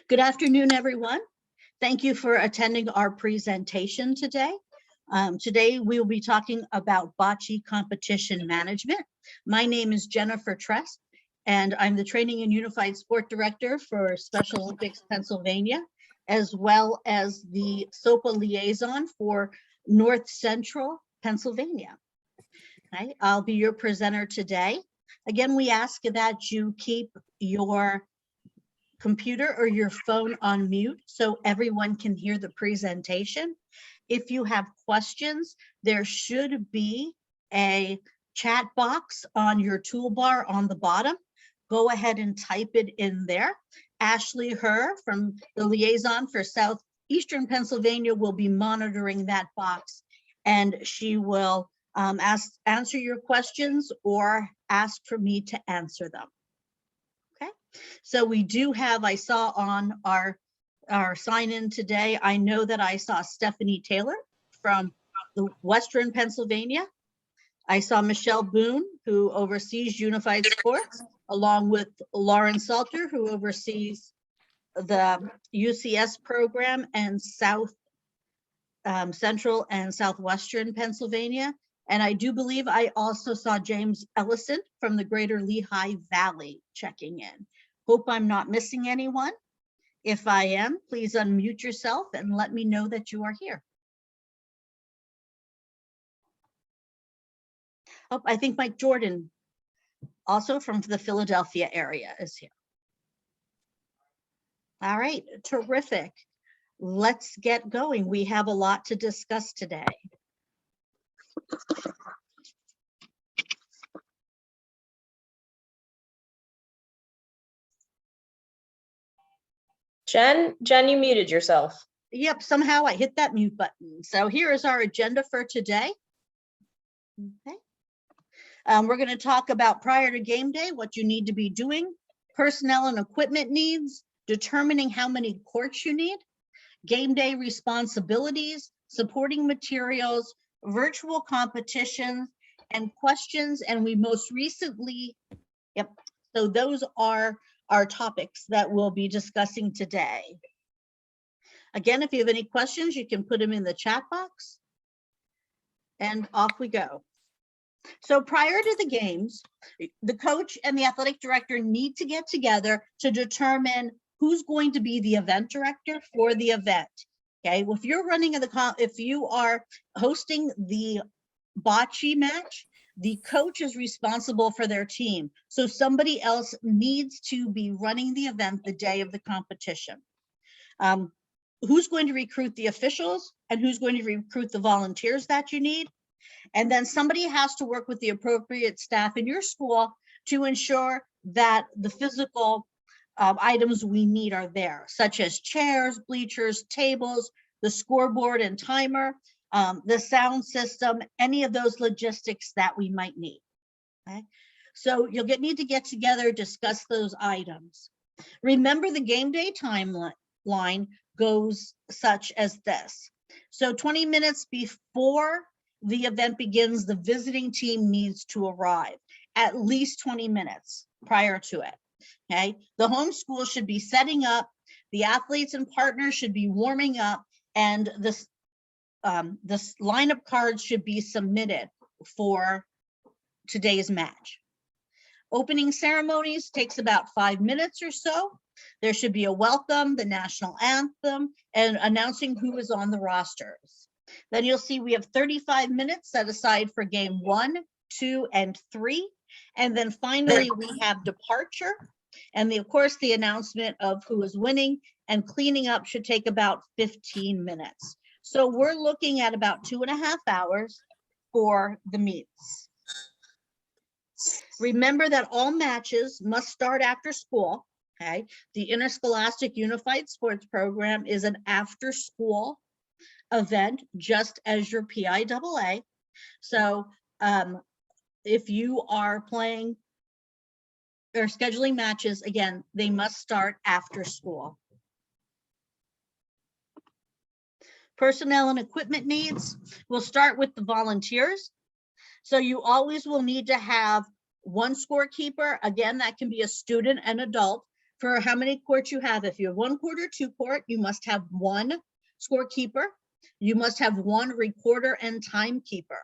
Good afternoon, everyone. Thank you for attending our presentation today. Today, we will be talking about bocce competition management. My name is Jennifer Trest, and I'm the Training and Unified Sport Director for Special Olympics Pennsylvania, as well as the SOPA liaison for North Central Pennsylvania. Okay, I'll be your presenter today. Again, we ask that you keep your computer or your phone on mute so everyone can hear the presentation. If you have questions, there should be a chat box on your toolbar on the bottom. Go ahead and type it in there. Ashley Herr from the liaison for Southeastern Pennsylvania will be monitoring that box, and she will answer your questions or ask for me to answer them. So we do have, I saw on our sign in today, I know that I saw Stephanie Taylor from the Western Pennsylvania. I saw Michelle Boone, who oversees Unified Sports, along with Lauren Salter, who oversees the UCS program and South Central and Southwestern Pennsylvania. And I do believe I also saw James Ellison from the Greater Lehigh Valley checking in. Hope I'm not missing anyone. If I am, please unmute yourself and let me know that you are here. Oh, I think Mike Jordan, also from the Philadelphia area, is here. All right, terrific. Let's get going. We have a lot to discuss today. Jen, you muted yourself. Yep, somehow I hit that mute button. So here is our agenda for today. Okay. We're going to talk about prior to game day, what you need to be doing, personnel and equipment needs, determining how many courts you need, game day responsibilities, supporting materials, virtual competitions, and questions. And we most recently, so those are our topics that we'll be discussing today. Again, if you have any questions, you can put them in the chat box. And off we go. So prior to the games, the coach and the athletic director need to get together to determine who's going to be the event director for the event. Okay, well, if you are hosting the bocce match, the coach is responsible for their team. So somebody else needs to be running the event the day of the competition. Who's going to recruit the officials and who's going to recruit the volunteers that you need? And then somebody has to work with the appropriate staff in your school to ensure that the physical items we need are there, such as chairs, bleachers, tables, the scoreboard and timer, the sound system, any of those logistics that we might need. Okay, so you'll need to get together, discuss those items. Remember, the game day timeline goes such as this. So 20 minutes before the event begins, the visiting team needs to arrive, at least 20 minutes prior to it. Okay, the home school should be setting up, the athletes and partners should be warming up, and this lineup cards should be submitted for today's match. Opening ceremonies takes about 5 minutes or so. There should be a welcome, the national anthem, and announcing who is on the rosters. Then you'll see we have 35 minutes set aside for game 1, 2, and 3. And then finally, we have departure. And of course, the announcement of who is winning, and cleaning up should take about 15 minutes. So we're looking at about 2.5 hours for the meets. Remember that all matches must start after school. Okay, the Interscholastic Unified Sports Program is an after-school event, just as your PIAA. So if you are playing or scheduling matches, again, they must start after school. Personnel and equipment needs, we'll start with the volunteers. So you always will need to have one scorekeeper. Again, that can be a student and adult. for how many courts you have. If you have 1 court or 2 court, you must have 1 scorekeeper. You must have 1 recorder and timekeeper.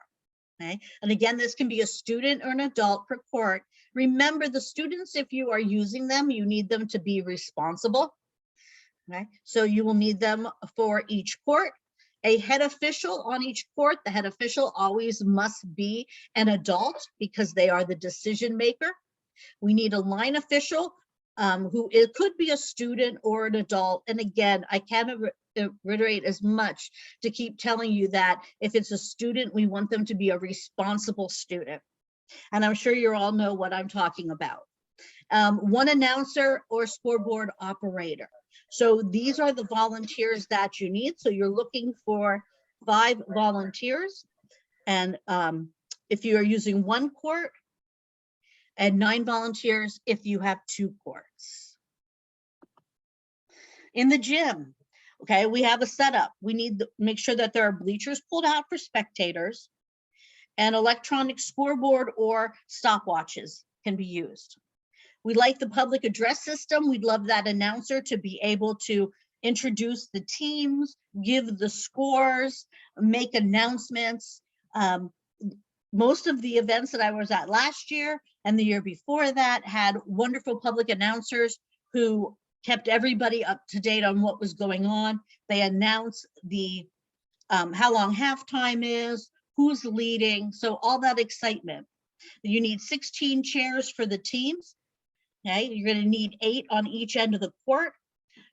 Okay, and again, this can be a student or an adult per court. Remember, the students, if you are using them, you need them to be responsible. Okay, so you will need them for each court. A head official on each court. The head official always must be an adult because they are the decision maker. We need a line official who it could be a student or an adult. And again, I can't reiterate as much to keep telling you that if it's a student, we want them to be a responsible student. And I'm sure you all know what I'm talking about. 1 announcer or scoreboard operator. So these are the volunteers that you need. So you're looking for 5 volunteers. And if you are using 1 court, and 9 volunteers if you have 2 courts. In the gym, okay, we have a setup. We need to make sure that there are bleachers pulled out for spectators, and electronic scoreboard or stopwatches can be used. We like the public address system. We'd love that announcer to be able to introduce the teams, give the scores, make announcements. Most of the events that I was at last year and the year before that had wonderful public announcers who kept everybody up to date on what was going on. They announced the how long halftime is, who's leading, so all that excitement. You need 16 chairs for the teams. Okay, you're going to need 8 on each end of the court.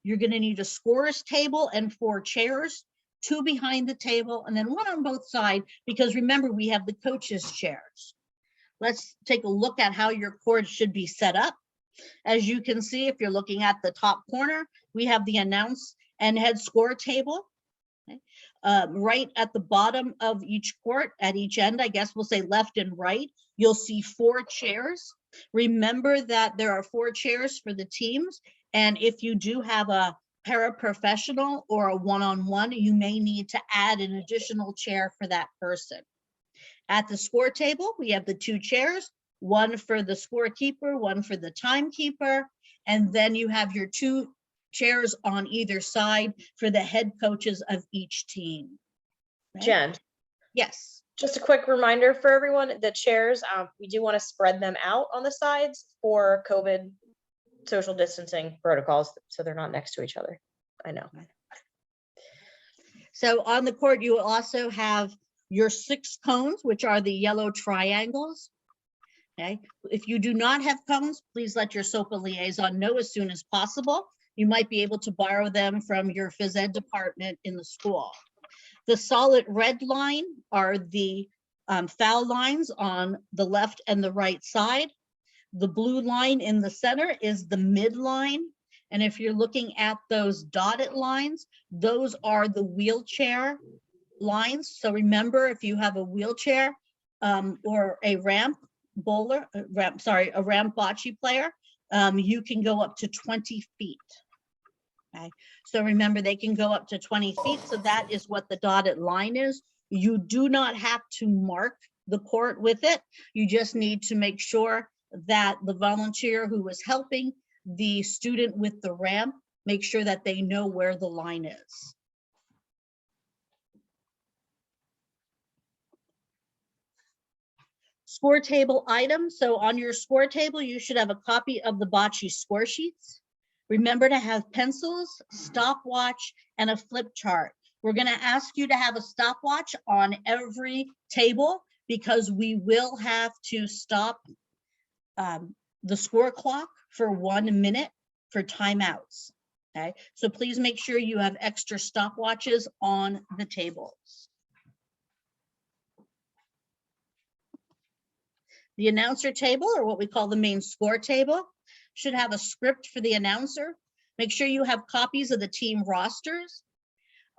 You're going to need a scorer's table and 4 chairs, 2 behind the table, and then 1 on both sides, because remember, we have the coaches' chairs. Let's take a look at how your court should be set up. As you can see, if you're looking at the top corner, we have the announce and head score table. Okay. Right at the bottom of each court, at each end, I guess we'll say left and right, you'll see 4 chairs. Remember that there are 4 chairs for the teams, and if you do have a paraprofessional or a one-on-one, you may need to add an additional chair for that person. At the score table, we have the 2 chairs, 1 for the scorekeeper, 1 for the timekeeper, and then you have your 2 chairs on either side for the head coaches of each team. Okay? Jen, Yes. just a quick reminder for everyone, the chairs, we do want to spread them out on the sides for COVID social distancing protocols, so they're not next to each other. I know. So on the court, you will also have your 6 cones, which are the yellow triangles. Okay. If you do not have cones, please let your SOPA liaison know as soon as possible. You might be able to borrow them from your phys ed department in the school. The solid red line are the foul lines on the left and the right side. The blue line in the center is the midline. And if you're looking at those dotted lines, those are the wheelchair lines. So remember, if you have a wheelchair or a ramp bowler, a ramp bocce player, you can go up to 20 feet. Okay, so remember, they can go up to 20 feet. So that is what the dotted line is. You do not have to mark the court with it. You just need to make sure that the volunteer who is helping the student with the ramp, make sure that they know where the line is. Score table items. So on your score table, you should have a copy of the bocce score sheets. Remember to have pencils, stopwatch, and a flip chart. We're going to ask you to have a stopwatch on every table because we will have to stop the score clock for 1 minute for timeouts. Okay, so please make sure you have extra stopwatches on the tables. The announcer table, or what we call the main score table, should have a script for the announcer. Make sure you have copies of the team rosters.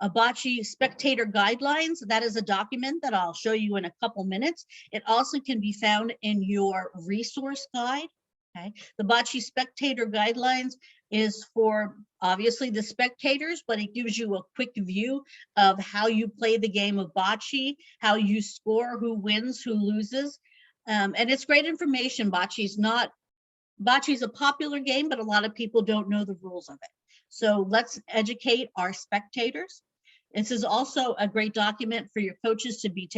A bocce spectator guidelines, that is a document that I'll show you in a couple minutes. It also can be found in your resource guide. Okay, the bocce spectator guidelines is for obviously the spectators, but it gives you a quick view of how you play the game of bocce, how you score, who wins, who loses. And it's great information. Bocce is not Bocce is a popular game, but a lot of people don't know the rules of it. So let's educate our spectators. This is also a great document for your coaches to be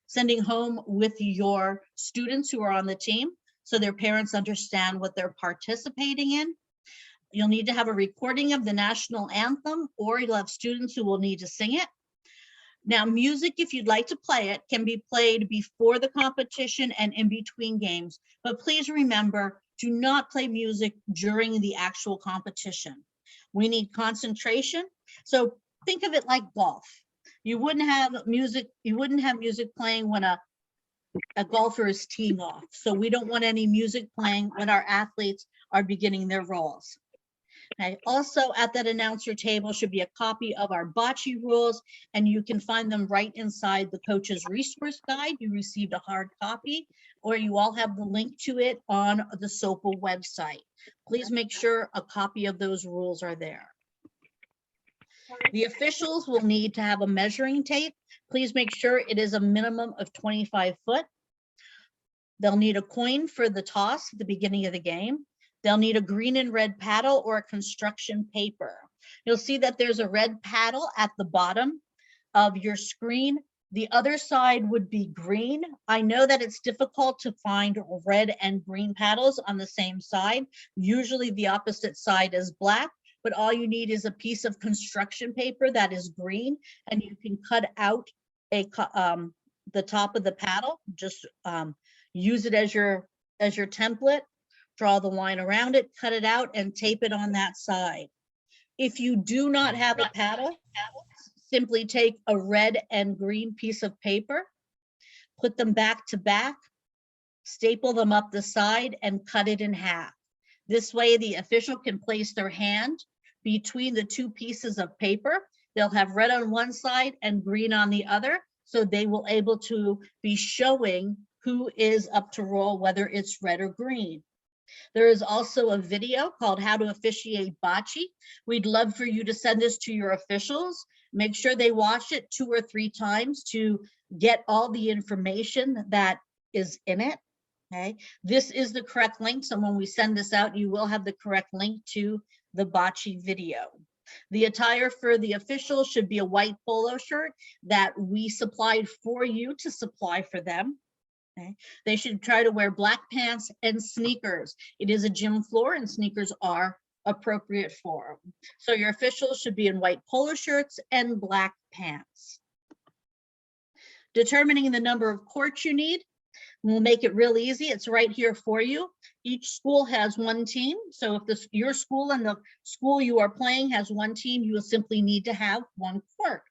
sending home with your students who are on the team, so their parents understand what they're participating in. You'll need to have a recording of the national anthem, or you'll have students who will need to sing it. Now, music, if you'd like to play it, can be played before the competition and in between games, but please remember, do not play music during the actual competition. We need concentration. So think of it like golf. You wouldn't have music playing when a golfer is teeing off. So we don't want any music playing when our athletes are beginning their rolls. Okay. Also at that announcer table should be a copy of our bocce rules, and you can find them right inside the coach's resource guide. You received a hard copy, or you all have the link to it on the SOPA website. Please make sure a copy of those rules are there. The officials will need to have a measuring tape. Please make sure it is a minimum of 25 foot. They'll need a coin for the toss at the beginning of the game. They'll need a green and red paddle or a construction paper. You'll see that there's a red paddle at the bottom of your screen. The other side would be green. I know that it's difficult to find red and green paddles on the same side. Usually the opposite side is black, but all you need is a piece of construction paper that is green, and you can cut out the top of the paddle. Just use it as your template. Draw the line around it, cut it out, and tape it on that side. If you do not have a paddle, simply take a red and green piece of paper, put them back to back, staple them up the side, and cut it in half. This way, the official can place their hand between the two pieces of paper. They'll have red on one side and green on the other, so they will able to be showing who is up to roll, whether it's red or green. There is also a video called How to Officiate Bocce. We'd love for you to send this to your officials. Make sure they watch it 2 or 3 times to get all the information that is in it. Okay, this is the correct link. So when we send this out, you will have the correct link to the bocce video. The attire for the officials should be a white polo shirt that we supplied for you to supply for them. Okay. They should try to wear black pants and sneakers. It is a gym floor and sneakers are appropriate for them. So your officials should be in white polo shirts and black pants. Determining the number of courts you need, we'll make it real easy. It's right here for you. Each school has 1 team. So if your school and the school you are playing has 1 team, you will simply need to have 1 court.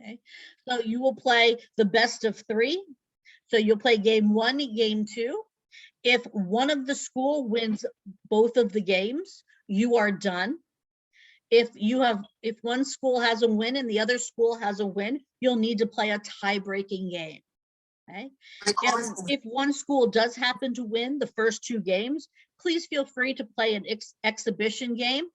Okay. So you will play the best of 3. So you'll play game 1, game 2. If one of the school wins both of the games, you are done. If one school has a win and the other school has a win, you'll need to play a tie-breaking game. Okay. If one school does happen to win the first 2 games, please feel free to play an exhibition game.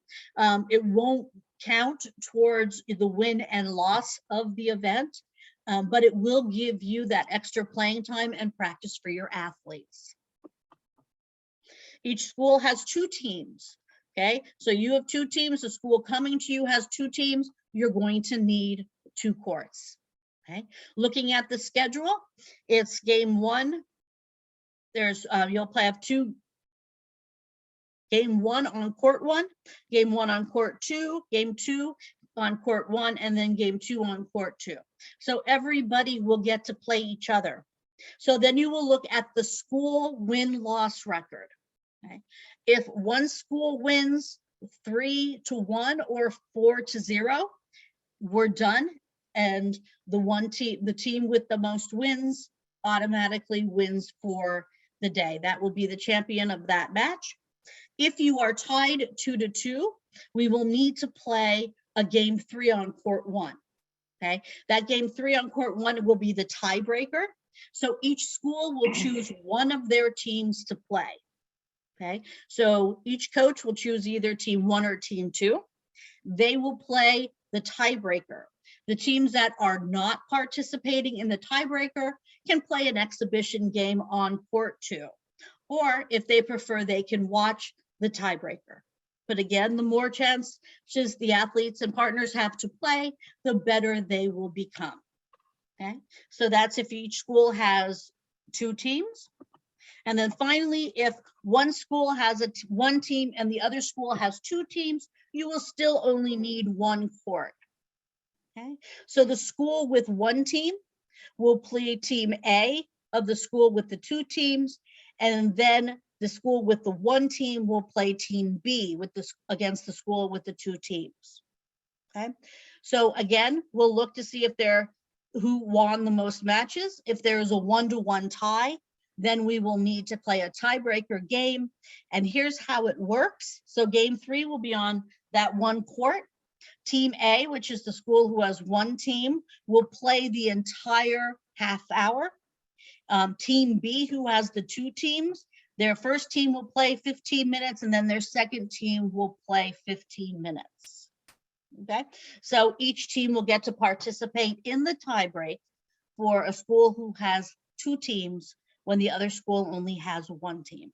It won't count towards the win and loss of the event. But it will give you that extra playing time and practice for your athletes. Each school has 2 teams, okay? So you have 2 teams, the school coming to you has 2 teams, you're going to need 2 courts, okay? Looking at the schedule, it's game 1. You'll have 2, game 1 on court 1, game 1 on court 2, game 2 on court 1, and then game 2 on court 2. So everybody will get to play each other. So then you will look at the school win-loss record. Okay. If one school wins 3-1 or 4-0, we're done. And the team with the most wins automatically wins for the day. That will be the champion of that match. If you are tied 2-2, we will need to play a game 3 on court 1. Okay, that game 3 on court 1 will be the tiebreaker. So each school will choose one of their teams to play. Okay, so each coach will choose either team 1 or team 2. They will play the tiebreaker. The teams that are not participating in the tiebreaker can play an exhibition game on court 2. or if they prefer, they can watch the tiebreaker. But again, the more chances the athletes and partners have to play, the better they will become. Okay, so that's if each school has 2 teams. And then finally, if one school has one team and the other school has 2 teams, you will still only need 1 court. Okay, so the school with 1 team will play team A of the school with the 2 teams, and then the school with the 1 team will play team B with against the school with the 2 teams. Okay, so again, we'll look to see if who won the most matches. If there is a 1-to-1 tie, then we will need to play a tiebreaker game. And here's how it works. So game 3 will be on that 1 court. Team A, which is the school who has 1 team, will play the entire half hour. Team B, who has the 2 teams, their first team will play 15 minutes, and then their second team will play 15 minutes. Okay, so each team will get to participate in the tiebreak for a school who has 2 teams when the other school only has 1 team.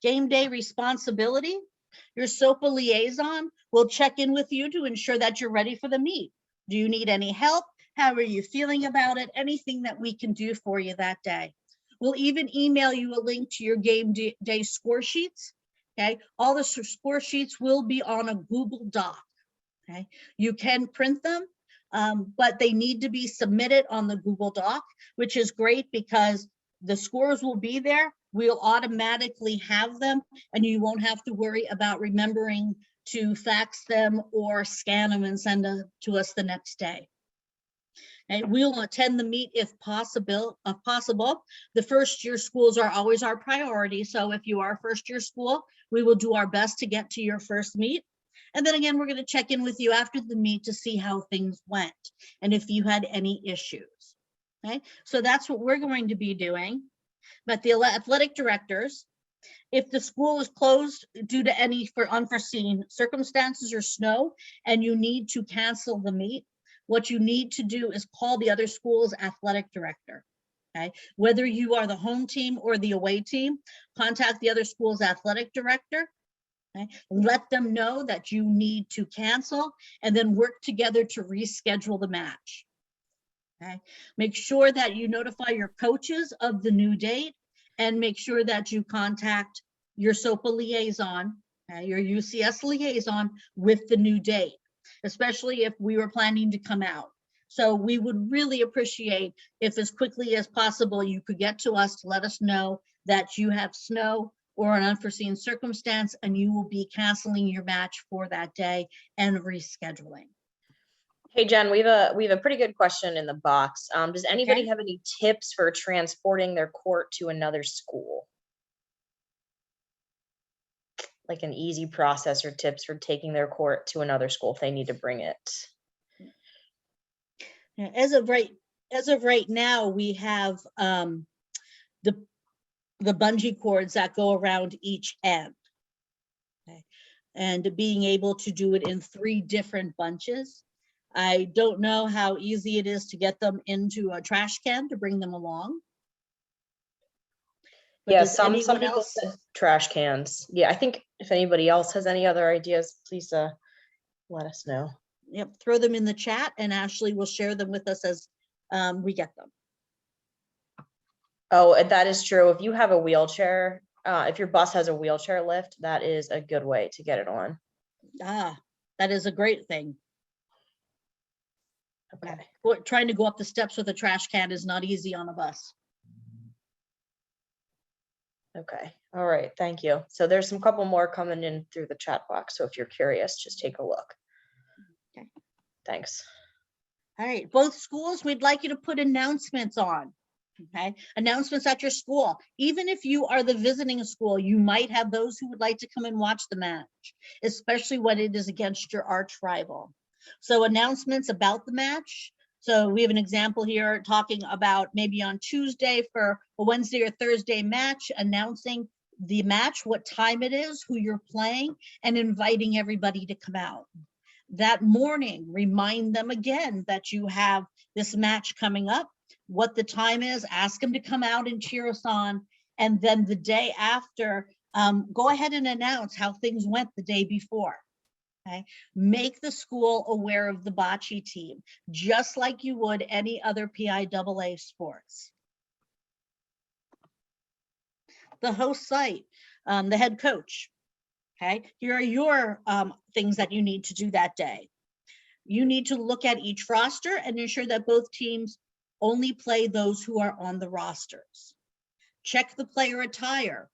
Game day responsibility. Your SOPA liaison will check in with you to ensure that you're ready for the meet. Do you need any help? How are you feeling about it? Anything that we can do for you that day. We'll even email you a link to your game day score sheets. Okay, all the score sheets will be on a Google Doc. Okay, you can print them, but they need to be submitted on the Google Doc, which is great because the scores will be there. We'll automatically have them, and you won't have to worry about remembering to fax them or scan them and send them to us the next day. And we'll attend the meet if possible. The first year schools are always our priority. So if you are a first year school, we will do our best to get to your first meet. And then again, we're going to check in with you after the meet to see how things went and if you had any issues. Okay, so that's what we're going to be doing. But the athletic directors, if the school is closed due to any unforeseen circumstances or snow, and you need to cancel the meet, what you need to do is call the other school's athletic director. Okay, whether you are the home team or the away team, contact the other school's athletic director. Okay, let them know that you need to cancel, and then work together to reschedule the match. Okay, make sure that you notify your coaches of the new date, and make sure that you contact your SOPA liaison, your UCS liaison with the new date, especially if we were planning to come out. So we would really appreciate if as quickly as possible you could get to us to let us know that you have snow or an unforeseen circumstance and you will be canceling your match for that day and rescheduling. Hey, Jen, we have a pretty good question in the box. Does anybody Okay. have any tips for transporting their court to another school? Like an easy process or tips for taking their court to another school if they need to bring it? As of right now, we have the bungee cords that go around each end. Okay. And being able to do it in 3 different bunches. I don't know how easy it is to get them into a trash can to bring them along. But Yeah, does some anyone people else? said trash cans. Yeah, I think if anybody else has any other ideas, please let us know. Yep, throw them in the chat and Ashley will share them with us as we get them. Oh, and that is true. If you have a wheelchair, if your bus has a wheelchair lift, that is a good way to get it on. That is a great thing. Okay. Trying to go up the steps with a trash can is not easy on a bus. Okay. All right. Thank you. So there's some couple more coming in through the chat box. So if you're curious, just take a look. Okay. Thanks. All right. Both schools, we'd like you to put announcements on. Okay. Announcements at your school. Even if you are the visiting school, you might have those who would like to come and watch the match, especially when it is against your arch rival. So announcements about the match. So we have an example here talking about maybe on Tuesday for a Wednesday or Thursday match, announcing the match, what time it is, who you're playing, and inviting everybody to come out. That morning, remind them again that you have this match coming up. what the time is, ask them to come out and cheer us on. And then the day after, go ahead and announce how things went the day before. Okay, make the school aware of the bocce team, just like you would any other PIAA sports. The host site, the head coach. Okay, here are your things that you need to do that day. You need to look at each roster and ensure that both teams only play those who are on the rosters. Check the player attire.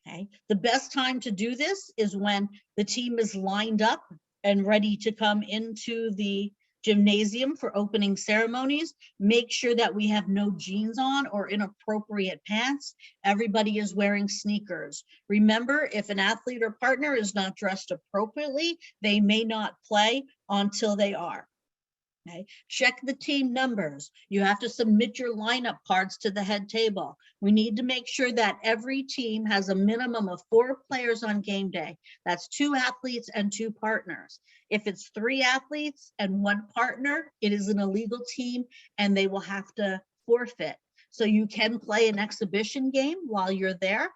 Okay, the best time to do this is when the team is lined up and ready to come into the gymnasium for opening ceremonies. Make sure that we have no jeans on or inappropriate pants. Everybody is wearing sneakers. Remember, if an athlete or partner is not dressed appropriately, they may not play until they are. Okay. Check the team numbers. You have to submit your lineup cards to the head table. We need to make sure that every team has a minimum of 4 players on game day. That's 2 athletes and 2 partners. If it's 3 athletes and 1 partner, it is an illegal team and they will have to forfeit. So you can play an exhibition game while you're there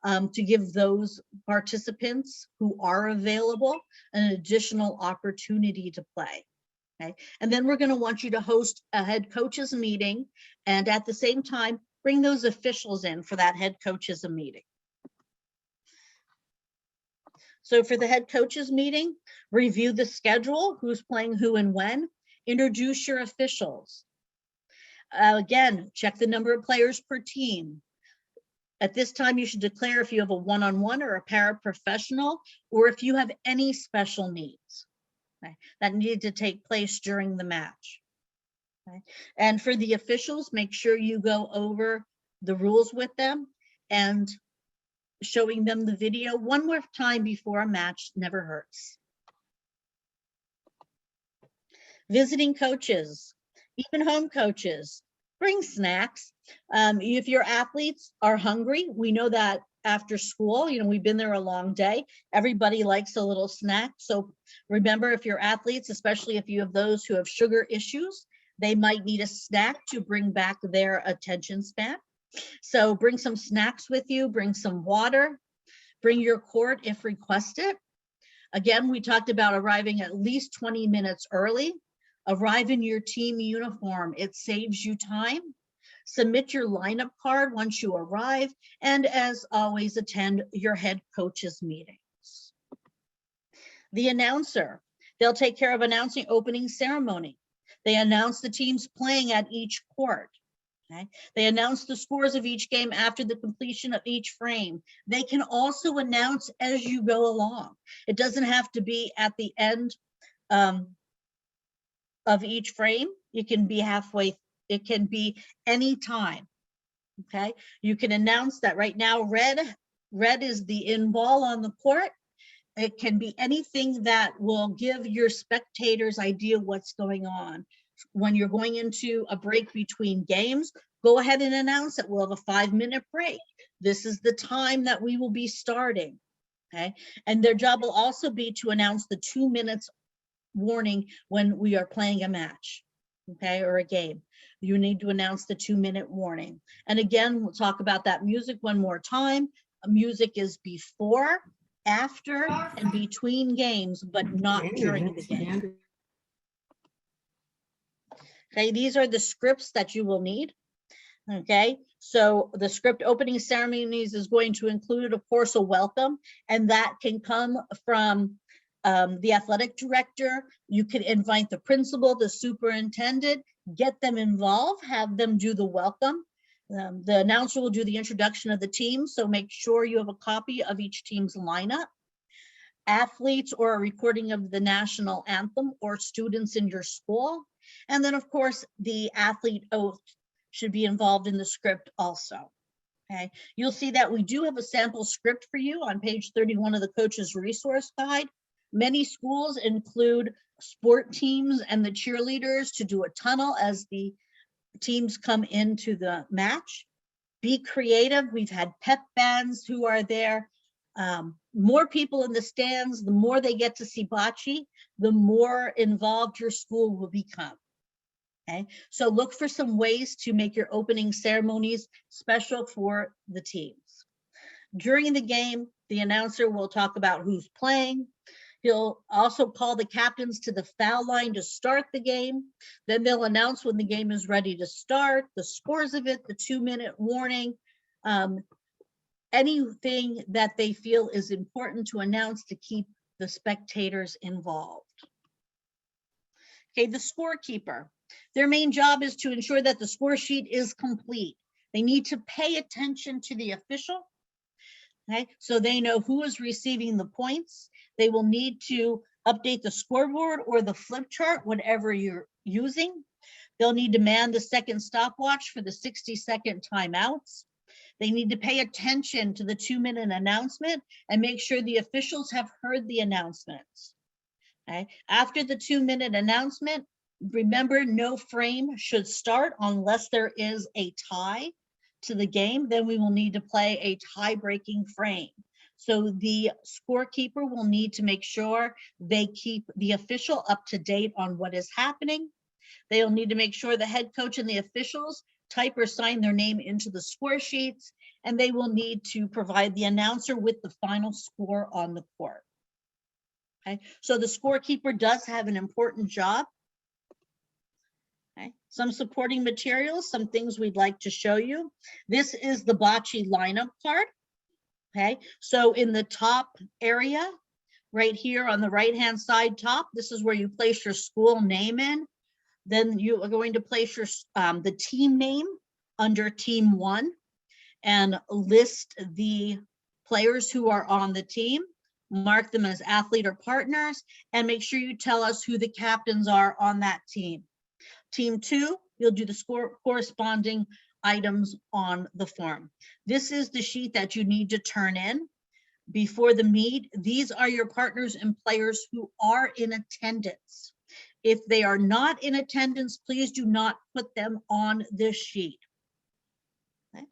to give those participants who are available an additional opportunity to play. Okay. And then we're going to want you to host a head coaches meeting, and at the same time, bring those officials in for that head coaches meeting. So for the head coaches meeting, review the schedule, who's playing who and when, introduce your officials. Again, check the number of players per team. At this time, you should declare if you have a one-on-one or a paraprofessional, or if you have any special needs. Okay, that need to take place during the match. Okay. And for the officials, make sure you go over the rules with them and showing them the video one more time before a match never hurts. Visiting coaches, even home coaches, bring snacks. If your athletes are hungry, we know that after school, we've been there a long day. Everybody likes a little snack. So remember, if your athletes, especially if you have those who have sugar issues, they might need a snack to bring back their attention span. So bring some snacks with you, bring some water, bring your court if requested. Again, we talked about arriving at least 20 minutes early. Arrive in your team uniform. It saves you time. Submit your lineup card once you arrive, and as always, attend your head coaches meetings. The announcer, they'll take care of announcing opening ceremony. They announce the teams playing at each court. Okay? They announce the scores of each game after the completion of each frame. They can also announce as you go along. It doesn't have to be at the end of each frame. It can be halfway. It can be any time. Okay, you can announce that right now red is the in ball on the court. It can be anything that will give your spectators idea what's going on. When you're going into a break between games, go ahead and announce that we'll have a 5-minute break. This is the time that we will be starting. Okay, and their job will also be to announce the 2 minutes warning when we are playing a match, okay, or a game. You need to announce the 2-minute warning. And again, we'll talk about that music one more time. Music is before, after, and between games, but not during the game. Okay, these are the scripts that you will need. Okay, so the script opening ceremonies is going to include, of course, a welcome, and that can come from the athletic director. You can invite the principal, the superintendent, get them involved, have them do the welcome. The announcer will do the introduction of the team, so make sure you have a copy of each team's lineup. Athletes or a recording of the national anthem or students in your school. And then, of course, the athlete oath should be involved in the script also. Okay, you'll see that we do have a sample script for you on page 31 of the coach's resource guide. Many schools include sport teams and the cheerleaders to do a tunnel as the teams come into the match. Be creative. We've had pep bands who are there. More people in the stands, the more they get to see bocce, the more involved your school will become. Okay, so look for some ways to make your opening ceremonies special for the teams. During the game, the announcer will talk about who's playing. He'll also call the captains to the foul line to start the game. Then they'll announce when the game is ready to start, the scores of it, the 2-minute warning, anything that they feel is important to announce to keep the spectators involved. Okay, the scorekeeper. Their main job is to ensure that the score sheet is complete. They need to pay attention to the official, okay, so they know who is receiving the points. They will need to update the scoreboard or the flip chart, whatever you're using. They'll need to man the second stopwatch for the 60-second timeouts. They need to pay attention to the 2-minute announcement and make sure the officials have heard the announcements. Okay. After the 2-minute announcement, remember, no frame should start unless there is a tie to the game. Then we will need to play a tie-breaking frame. So the scorekeeper will need to make sure they keep the official up to date on what is happening. They'll need to make sure the head coach and the officials type or sign their name into the score sheets, and they will need to provide the announcer with the final score on the court. Okay, so the scorekeeper does have an important job. Okay, some supporting materials, some things we'd like to show you. This is the Bocce lineup card. Okay, so in the top area, right here on the right-hand side top, this is where you place your school name in. Then you are going to place your the team name under team 1 and list the players who are on the team. Mark them as athlete or partners, and make sure you tell us who the captains are on that team. Team 2, you'll do the corresponding items on the form. This is the sheet that you need to turn in before the meet. These are your partners and players who are in attendance. If they are not in attendance, please do not put them on this sheet. Okay.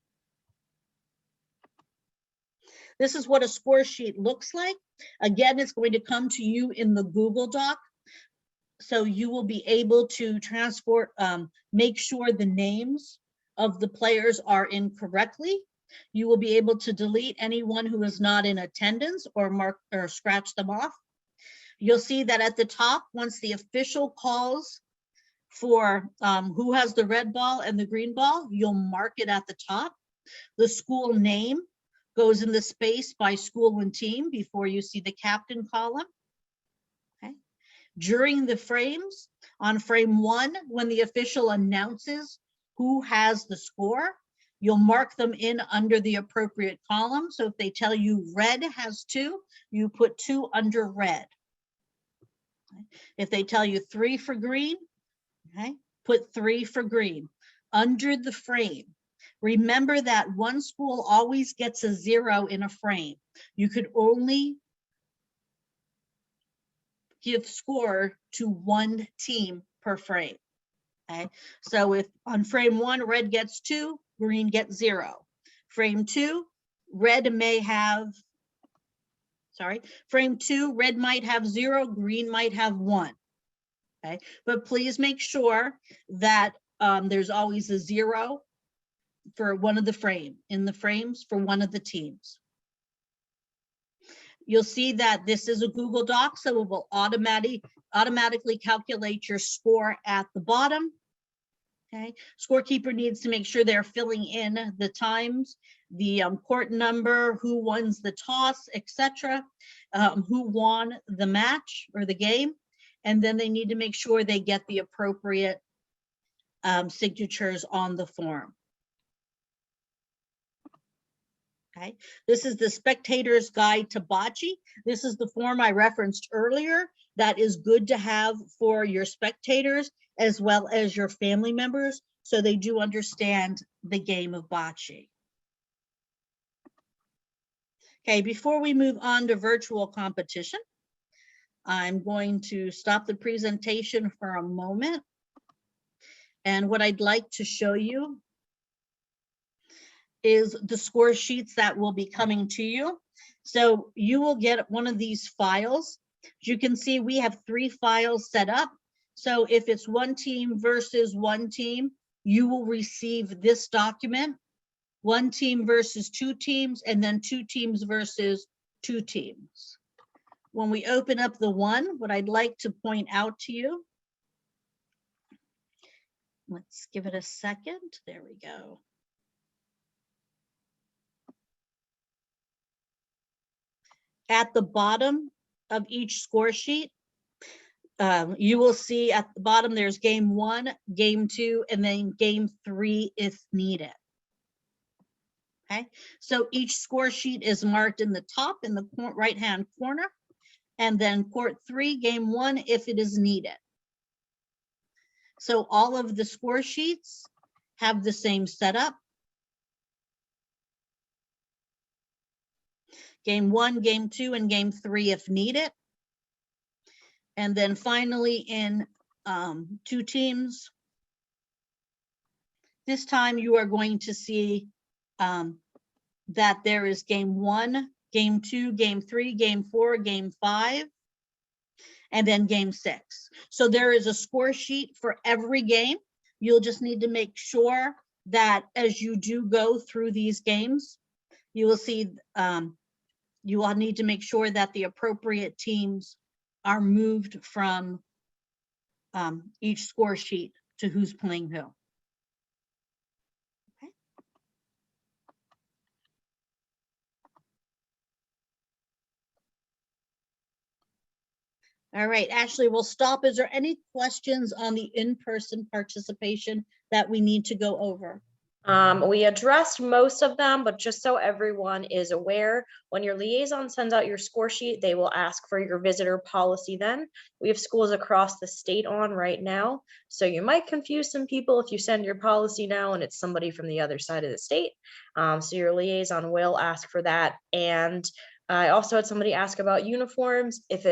This is what a score sheet looks like. Again, it's going to come to you in the Google Doc. So you will be able to transport, make sure the names of the players are in correctly. You will be able to delete anyone who is not in attendance or mark or scratch them off. You'll see that at the top, once the official calls for who has the red ball and the green ball, you'll mark it at the top. The school name goes in the space by school and team before you see the captain column. Okay. During the frames, on frame 1, when the official announces who has the score, you'll mark them in under the appropriate column. So if they tell you red has 2, you put 2 under red. Okay. If they tell you 3 for green, okay, put 3 for green under the frame. Remember that one school always gets a 0 in a frame. You could only give score to one team per frame. Okay, so if on frame 1, red gets 2, green gets 0. Frame 2, red may have, frame 2, red might have 0, green might have 1. Okay, but please make sure that there's always a 0 for one of the frames for one of the teams. You'll see that this is a Google Doc, so it will automatically calculate your score at the bottom. Okay, scorekeeper needs to make sure they're filling in the times, the court number, who won the toss, etc., who won the match or the game, and then they need to make sure they get the appropriate signatures on the form. Okay, this is the Spectator's Guide to Bocce. This is the form I referenced earlier that is good to have for your spectators as well as your family members, so they do understand the game of bocce. Okay, before we move on to virtual competition, I'm going to stop the presentation for a moment. And what I'd like to show you is the score sheets that will be coming to you. So you will get one of these files. As you can see, we have 3 files set up. So if it's one team versus one team, you will receive this document, one team versus two teams, and then two teams versus two teams. When we open up the one, what I'd like to point out to you, let's give it a second. There we go. At the bottom of each score sheet, you will see at the bottom there's game 1, game 2, and then game 3 if needed. Okay, so each score sheet is marked in the top in the right hand corner, and then court 3, game 1 if it is needed. So all of the score sheets have the same setup. Game 1, game 2, and game 3 if needed. And then finally in two teams, this time you are going to see that there is game 1, game 2, game 3, game 4, game 5, and then game 6. So there is a score sheet for every game. You'll just need to make sure that as you do go through these games, you will see, you will need to make sure that the appropriate teams are moved from each score sheet to who's playing who. Okay. All right, Ashley, we'll stop. Is there any questions on the in-person participation that we need to go over? We addressed most of them, but just so everyone is aware, when your liaison sends out your score sheet, they will ask for your visitor policy then. We have schools across the state on right now, so you might confuse some people if you send your policy now and it's somebody from the other side of the state. So your liaison will ask for that. And I also had somebody ask about uniforms. If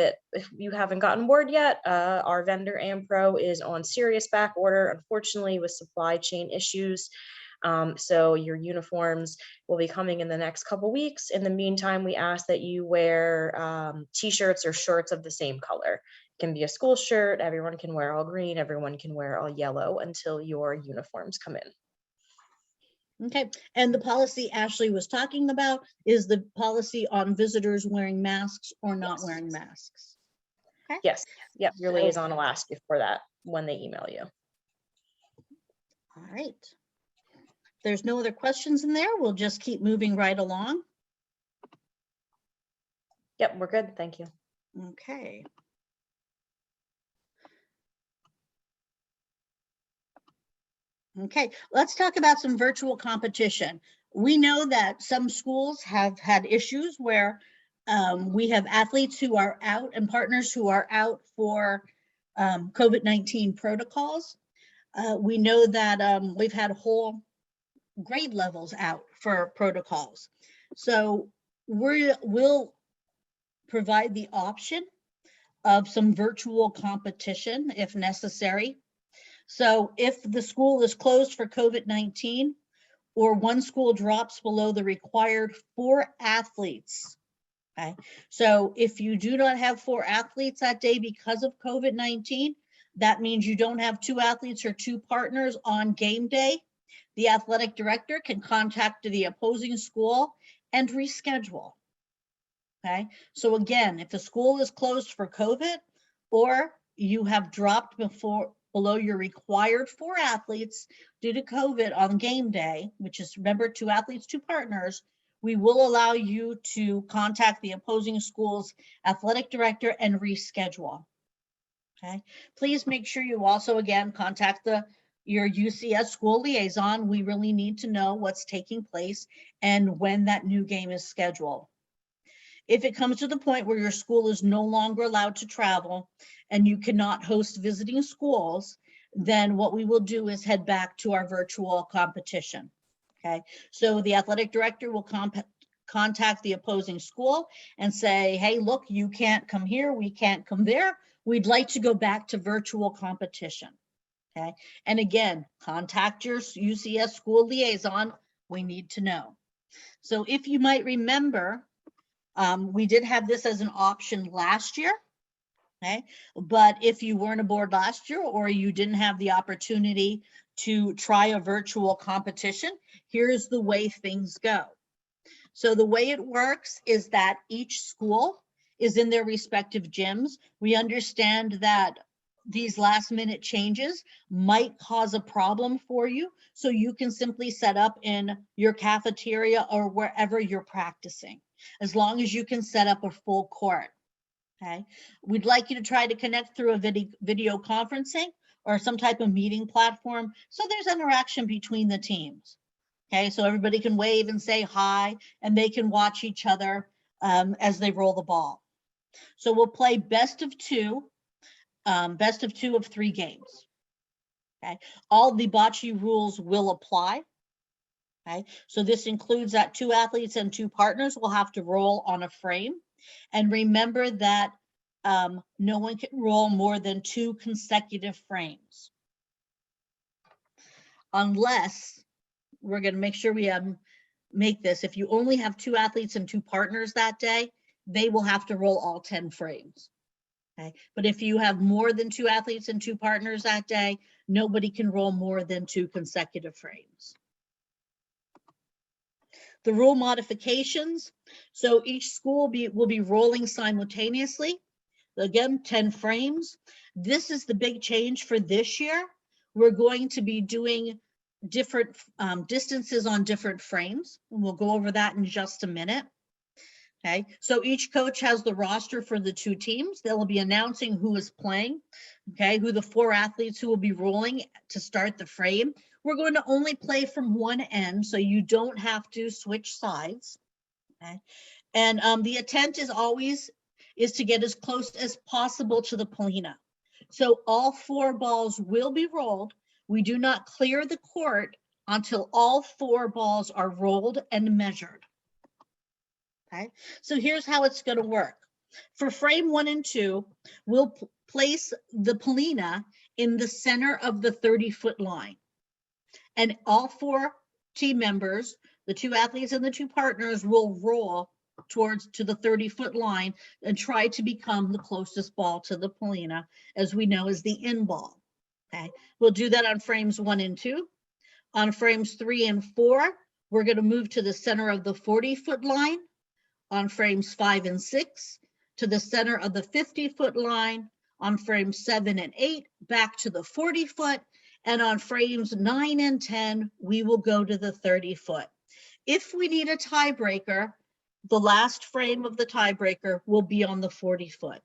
you haven't gotten word yet, our vendor Ampro is on serious back order, unfortunately, with supply chain issues. So your uniforms will be coming in the next couple weeks. In the meantime, we ask that you wear t-shirts or shirts of the same color. It can be a school shirt. Everyone can wear all green. Everyone can wear all yellow until your uniforms come in. Okay, and the policy Ashley was talking about is the policy on visitors wearing masks or not wearing masks. Okay. Yes, yep, your liaison will ask you for that when they email you. All right. There's no other questions in there. We'll just keep moving right along. Yep, we're good. Thank you. Okay. Okay, let's talk about some virtual competition. We know that some schools have had issues where we have athletes who are out and partners who are out for COVID-19 protocols. We know that we've had whole grade levels out for protocols. So we'll provide the option of some virtual competition if necessary. So if the school is closed for COVID-19 or one school drops below the required 4 athletes, okay? So if you do not have 4 athletes that day because of COVID-19, that means you don't have 2 athletes or 2 partners on game day. The athletic director can contact the opposing school and reschedule. Okay, so again, if the school is closed for COVID or you have dropped below your required 4 athletes due to COVID on game day, which is, remember, 2 athletes, 2 partners, we will allow you to contact the opposing school's athletic director and reschedule. Okay, please make sure you also, again, contact your UCS school liaison. We really need to know what's taking place and when that new game is scheduled. If it comes to the point where your school is no longer allowed to travel and you cannot host visiting schools, then what we will do is head back to our virtual competition. Okay, so the athletic director will contact the opposing school and say, hey, look, you can't come here, we can't come there. We'd like to go back to virtual competition. Okay, and again, contact your UCS school liaison. We need to know. So if you might remember, we did have this as an option last year. Okay, but if you weren't aboard last year or you didn't have the opportunity to try a virtual competition, here's the way things go. So the way it works is that each school is in their respective gyms. We understand that these last minute changes might cause a problem for you. So you can simply set up in your cafeteria or wherever you're practicing, as long as you can set up a full court. Okay, we'd like you to try to connect through a video conferencing or some type of meeting platform so there's interaction between the teams. Okay, so everybody can wave and say hi, and they can watch each other as they roll the ball. So we'll play best of two of 3 games. Okay, all the bocce rules will apply. Okay, so this includes that 2 athletes and 2 partners will have to roll on a frame. And remember that no one can roll more than 2 consecutive frames. Unless, we're going to make sure we make this, if you only have 2 athletes and 2 partners that day, they will have to roll all 10 frames. Okay, but if you have more than 2 athletes and 2 partners that day, nobody can roll more than 2 consecutive frames. The rule modifications. So each school will be rolling simultaneously. Again, 10 frames. This is the big change for this year. We're going to be doing different distances on different frames. And we'll go over that in just a minute. Okay, so each coach has the roster for the 2 teams. They will be announcing who is playing, okay, who the 4 athletes who will be rolling to start the frame. We're going to only play from one end, so you don't have to switch sides. Okay, and the intent is always to get as close as possible to the Polina. So all 4 balls will be rolled. We do not clear the court until all 4 balls are rolled and measured. Okay, so here's how it's going to work. For frame 1 and 2, we'll place the Polina in the center of the 30-foot line. And all 4 team members, the 2 athletes and the 2 partners, will roll to the 30-foot line and try to become the closest ball to the Polina, as we know is the in ball. Okay, we'll do that on frames 1 and 2. On frames 3 and 4, we're going to move to the center of the 40-foot line. On frames 5 and 6, to the center of the 50-foot line. On frames 7 and 8, back to the 40-foot. And on frames 9 and 10, we will go to the 30-foot. If we need a tiebreaker, the last frame of the tiebreaker will be on the 40-foot.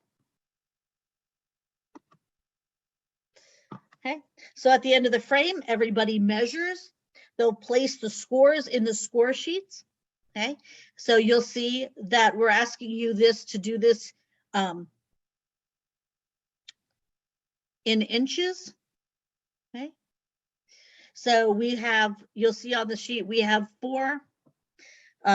Okay, so at the end of the frame, everybody measures. They'll place the scores in the score sheets. Okay, so you'll see that we're asking you to do this in inches. Okay, so you'll see on the sheet, we have 4.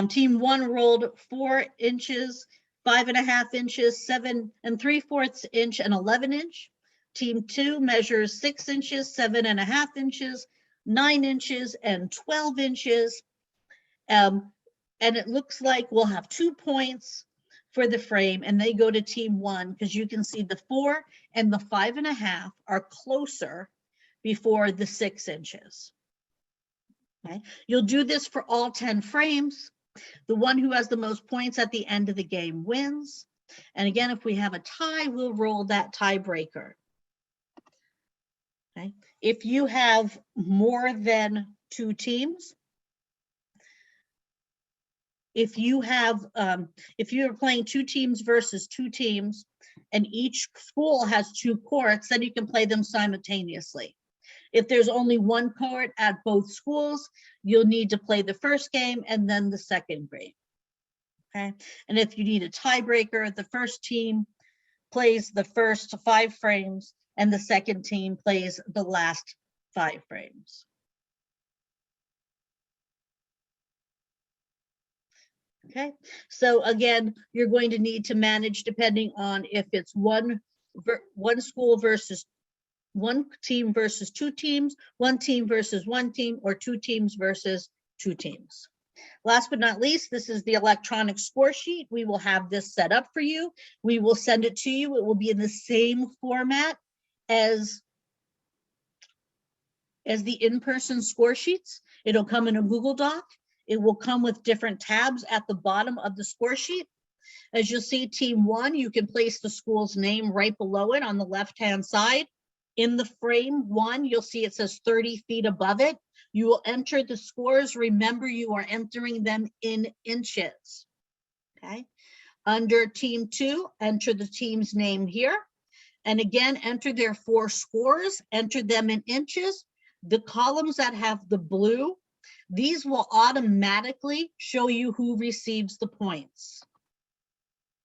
Team 1 rolled 4 inches, 5.5 inches, 7 3/4 inch, and 11 inch. Team 2 measures 6 inches, 7.5 inches, 9 inches, and 12 inches. And it looks like we'll have 2 points for the frame, and they go to team 1, because you can see the 4 and the 5.5 are closer before the 6 inches. Okay, you'll do this for all 10 frames. The one who has the most points at the end of the game wins. And again, if we have a tie, we'll roll that tiebreaker. Okay, if you have more than 2 teams, if you're playing 2 teams versus 2 teams, and each school has 2 courts, then you can play them simultaneously. If there's only 1 court at both schools, you'll need to play the first game and then the second game. Okay, and if you need a tiebreaker, the first team plays the first 5 frames, and the second team plays the last 5 frames. Okay, so again, you're going to need to manage depending on if it's one school versus 1 team versus 2 teams, 1 team versus 1 team, or 2 teams versus 2 teams. Last but not least, this is the electronic score sheet. We will have this set up for you. We will send it to you. It will be in the same format as the in-person score sheets. It'll come in a Google Doc. It will come with different tabs at the bottom of the score sheet. As you'll see, team 1, you can place the school's name right below it on the left-hand side. In the frame 1, you'll see it says 30 feet above it. You will enter the scores. Remember, you are entering them in inches. Okay. Under team 2, enter the team's name here. And again, enter their 4 scores, enter them in inches. The columns that have the blue, these will automatically show you who receives the points.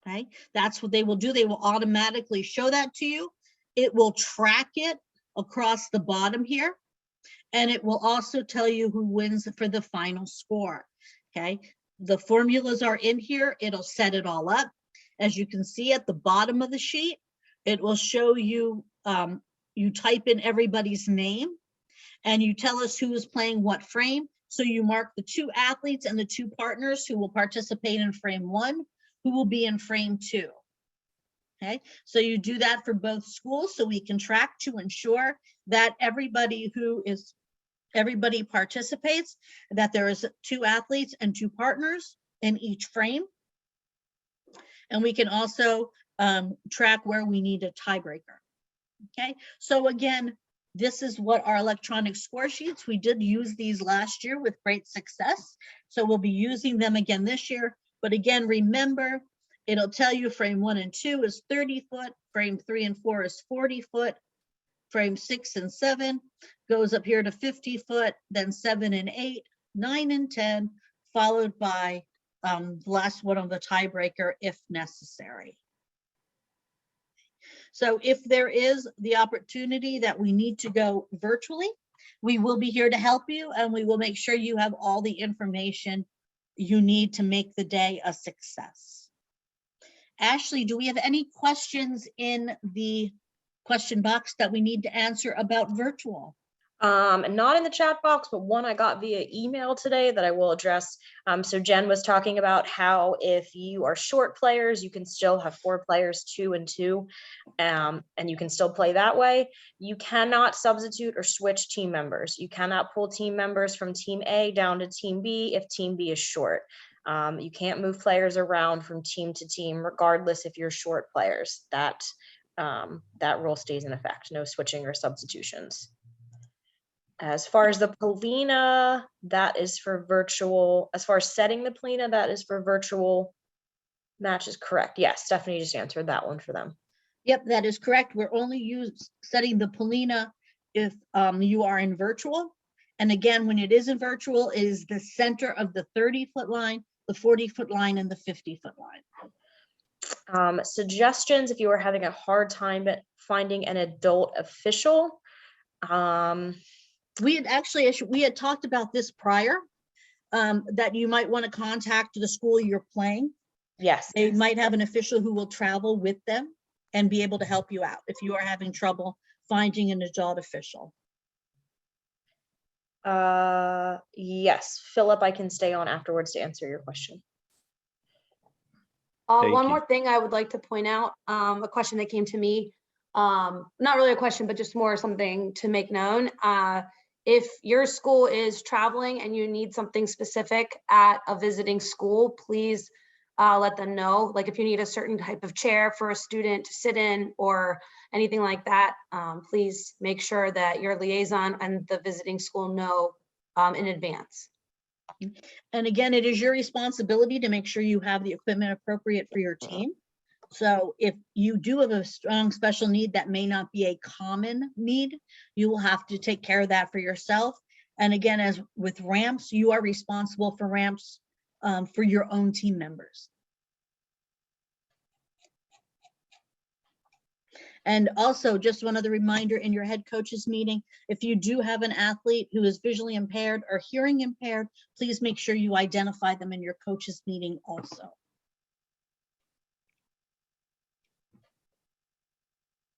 Okay, that's what they will do. They will automatically show that to you. It will track it across the bottom here. And it will also tell you who wins for the final score. Okay, the formulas are in here. It'll set it all up. As you can see at the bottom of the sheet, it will show you, you type in everybody's name and you tell us who is playing what frame. So you mark the 2 athletes and the 2 partners who will participate in frame 1, who will be in frame 2. Okay, so you do that for both schools so we can track to ensure that everybody participates, that there is 2 athletes and 2 partners in each frame. And we can also track where we need a tiebreaker. Okay, so again, this is what our electronic score sheets, we did use these last year with great success. So we'll be using them again this year. But again, remember, it'll tell you frame 1 and 2 is 30 foot, frame 3 and 4 is 40 foot, frame 6 and 7 goes up here to 50 foot, then 7 and 8, 9 and 10, followed by the last one on the tiebreaker if necessary. So if there is the opportunity that we need to go virtually, we will be here to help you, and we will make sure you have all the information you need to make the day a success. Ashley, do we have any questions in the question box that we need to answer about virtual? Not in the chat box, but one I got via email today that I will address. So Jen was talking about how if you are short players, you can still have 4 players, 2 and 2, and you can still play that way. You cannot substitute or switch team members. You cannot pull team members from team A down to team B if team B is short. You can't move players around from team to team, regardless if you're short players. That rule stays in effect. No switching or substitutions. As far as the Polina, that is for virtual. As far as setting the Polina, that is for virtual matches, correct? Yes, Stephanie just answered that one for them. Yep, that is correct. We're only setting the Polina if you are in virtual. And again, when it is in virtual, it is the center of the 30-foot line, the 40-foot line, and the 50-foot line. Suggestions if you are having a hard time finding an adult official. We had talked about this prior, that you might want to contact the school you're playing. Yes. They might have an official who will travel with them and be able to help you out if you are having trouble finding an adult official. Yes, Philip, I can stay on afterwards to answer your question. One more thing I would like to point out, a question that came to me, not really a question, but just more something to make known. If your school is traveling and you need something specific at a visiting school, please let them know. Like if you need a certain type of chair for a student to sit in or anything like that, please make sure that your liaison and the visiting school know in advance. And again, it is your responsibility to make sure you have the equipment appropriate for your team. So if you do have a strong special need that may not be a common need, you will have to take care of that for yourself. And again, as with ramps, you are responsible for ramps for your own team members. And also, just one other reminder in your head coaches meeting, if you do have an athlete who is visually impaired or hearing impaired, please make sure you identify them in your coaches meeting also.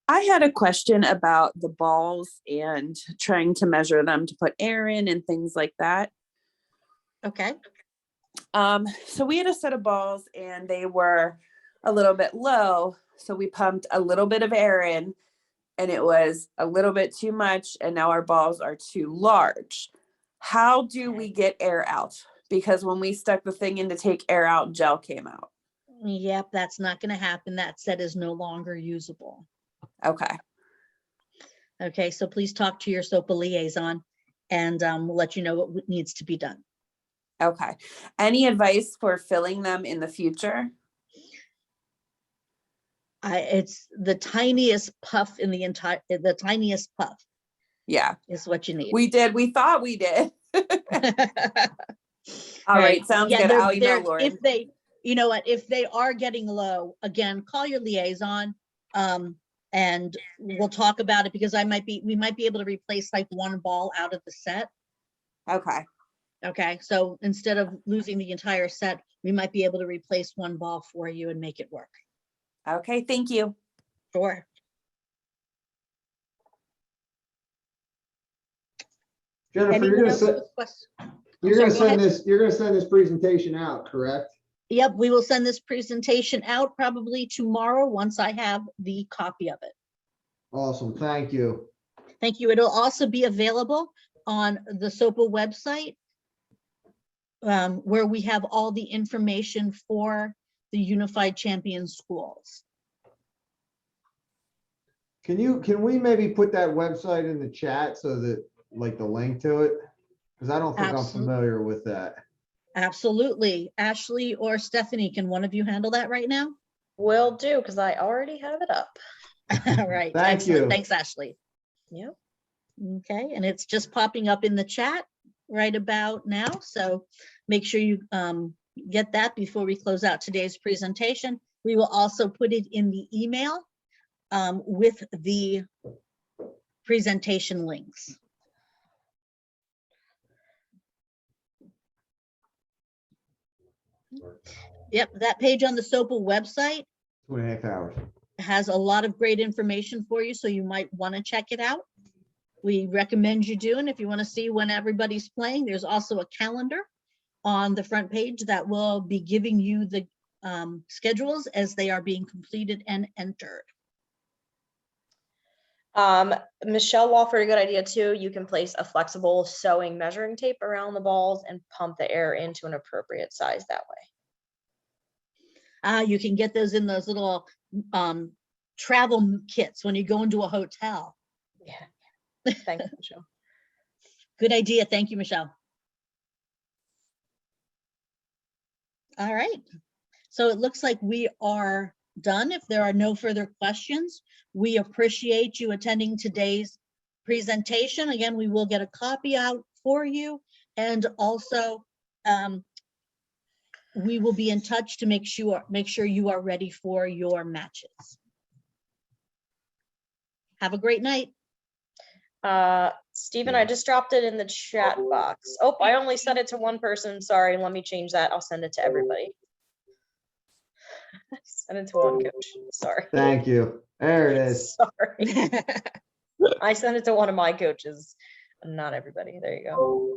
I had a question about the balls and trying to measure them to put air in and things like that. Okay. So we had a set of balls and they were a little bit low. So we pumped a little bit of air in and it was a little bit too much. And now our balls are too large. How do we get air out? Because when we stuck the thing in to take air out, gel came out. Yep, that's not going to happen. That set is no longer usable. Okay. Okay, so please talk to your SOPA liaison and we'll let you know what needs to be done. Okay. Any advice for filling them in the future? It's the tiniest puff in the tiniest puff Yeah, is what you need. we did. We thought we did. All Right. right. Sounds Yeah, good. I'll email Lauren. if they, you know what, if they are getting low, again, call your liaison. And we'll talk about it because we might be able to replace like one ball out of the set. Okay. Okay, so instead of losing the entire set, we might be able to replace one ball for you and make it work. Okay. Thank you. Sure. Jennifer, Anyone else with questions? you're gonna Sorry, go ahead. send this presentation out, correct? Yep, we will send this presentation out probably tomorrow once I have the copy of it. Awesome, thank you. Thank you. It'll also be available on the SOPA website, where we have all the information for the Unified Champion Schools. Can we maybe put that website in the chat so that, like, the link to it? Because I don't think I'm Absolutely. familiar with that. Absolutely. Ashley or Stephanie, can one of you handle that right now? Will do, because I already have it up. All right. Thank Excellent. you. Thanks, Ashley. Yep. Okay, and it's just popping up in the chat right about now. So make sure you get that before we close out today's presentation. We will also put it in the email with the presentation links. Yep, that page on the SOPA website 2.5 hours. has a lot of great information for you, so you might want to check it out. We recommend you do, and if you want to see when everybody's playing, there's also a calendar on the front page that will be giving you the schedules as they are being completed and entered. Michelle offered a good idea too. You can place a flexible sewing measuring tape around the balls and pump the air into an appropriate size that way. You can get those in those little travel kits when you go into a hotel. Yeah. Thanks, Michelle. Good idea. Thank you, Michelle. All right. So it looks like we are done. If there are no further questions, we appreciate you attending today's presentation. Again, we will get a copy out for you, and also we will be in touch to make sure you are ready for your matches. Have a great night. Stephen, I just dropped it in the chat box. Oh, I only sent it to one person. Sorry, let me change that. I'll send it to everybody. Send it to one coach. Sorry. Thank you. There it is. Sorry. I sent it to one of my coaches, not everybody. There you go.